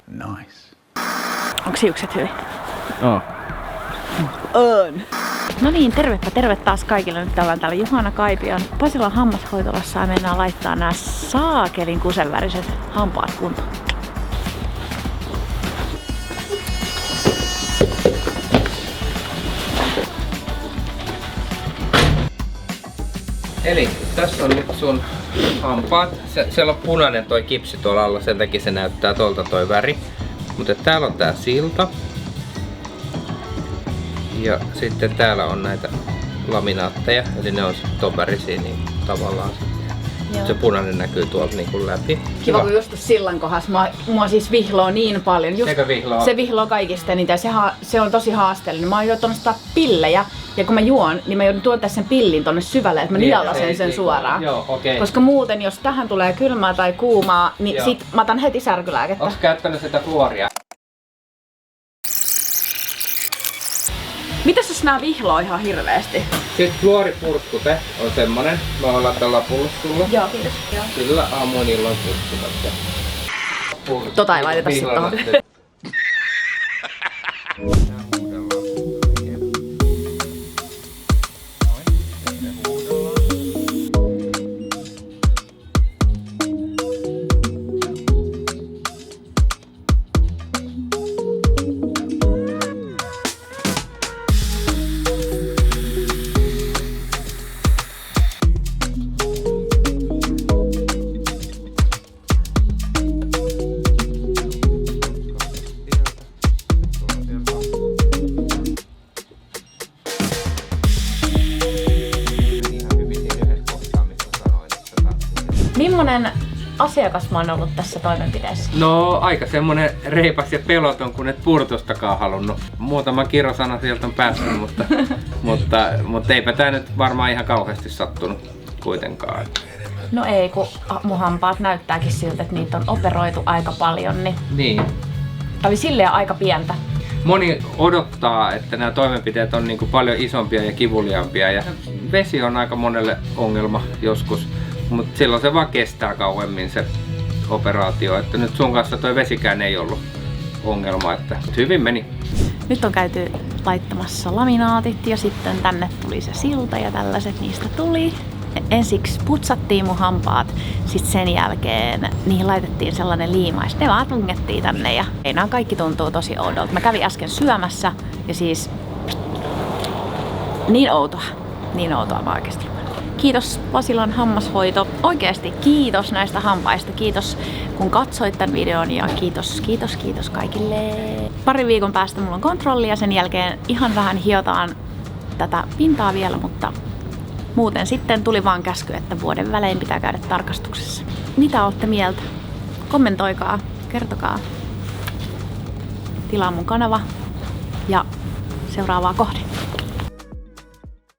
Nice. Onks hiukset hyvin? Oh. On. No niin, terve taas kaikille. Nyt ollaan täällä Juhana Kaipion Pasilan hammashoitolassa ja mennään laittaa nämä saakelin kusenväriset hampaat kuntoon. Eli tässä on nyt sun hampaat. Siellä on punainen toi kipsi tuolla alla, sen takia se näyttää tuolta toi väri. Mutta täällä on tää silta. Ja sitten täällä on näitä laminaatteja, eli ne on ton värisiä niin tavallaan. Joo. Se punainen näkyy tuolta niin läpi. Kiva, kun just sillan kohdassa mua siis vihloo niin paljon. Just vihloo? Se vihloo kaikista eniten ja se on tosi haasteellinen. Mä oon joutunut ottaa pillejä ja kun mä juon, niin mä joudun tuoda sen pillin tonne syvälle, että mä nielasen sen suoraan. Joo, okei. Koska muuten, jos tähän tulee kylmää tai kuumaa, niin joo, sit mä otan heti särkylääkettä. Ootko käyttänyt sitä fluoria? Mitäs jos nää vihloo ihan hirveesti? Sitten fluoripurskute on semmonen. Mä oon laittaa lapulle sulla. Joo, kiitos. Joo. Kyllä aamuin illoin purskutatte. Tota ei laiteta sit tohon. Millainen asiakas mä oon ollut tässä toimenpiteessä? No aika semmonen reipas ja peloton, kun et purtustakaan halunnut. Muutama kirosana sieltä on päässyt, mutta eipä tää nyt varmaan ihan kauheasti sattunut kuitenkaan. No ei, kun mun hampaat näyttääkin siltä, että niitä on operoitu aika paljon, niin. Tää oli silleen aika pientä. Moni odottaa, että nämä toimenpiteet on niinku paljon isompia ja kivuliaampia ja vesi on aika monelle ongelma joskus. Mutta silloin se vaan kestää kauemmin se operaatio, että nyt sun kanssa toi vesikään ei ollut ongelma, että hyvin meni. Nyt on käyty laittamassa laminaatit ja sitten tänne tuli se silta ja tällaiset niistä tuli. Ensiksi putsattiin mun hampaat, sitten sen jälkeen niihin laitettiin sellainen liimais. Ne vaan tungettiin tänne ja nämä kaikki tuntuu tosi oudolta. Mä kävin äsken syömässä ja siis niin outoa mä oikeesti. Kiitos Pasilan hammashoito. Oikeesti kiitos näistä hampaista. Kiitos kun katsoit tämän videon ja kiitos kaikille. Parin viikon päästä mulla on kontrolli ja sen jälkeen ihan vähän hiotaan tätä pintaa vielä, mutta muuten sitten tuli vaan käsky, että vuoden välein pitää käydä tarkastuksessa. Mitä olette mieltä? Kommentoikaa, kertokaa. Tilaa mun kanava ja seuraavaa kohde.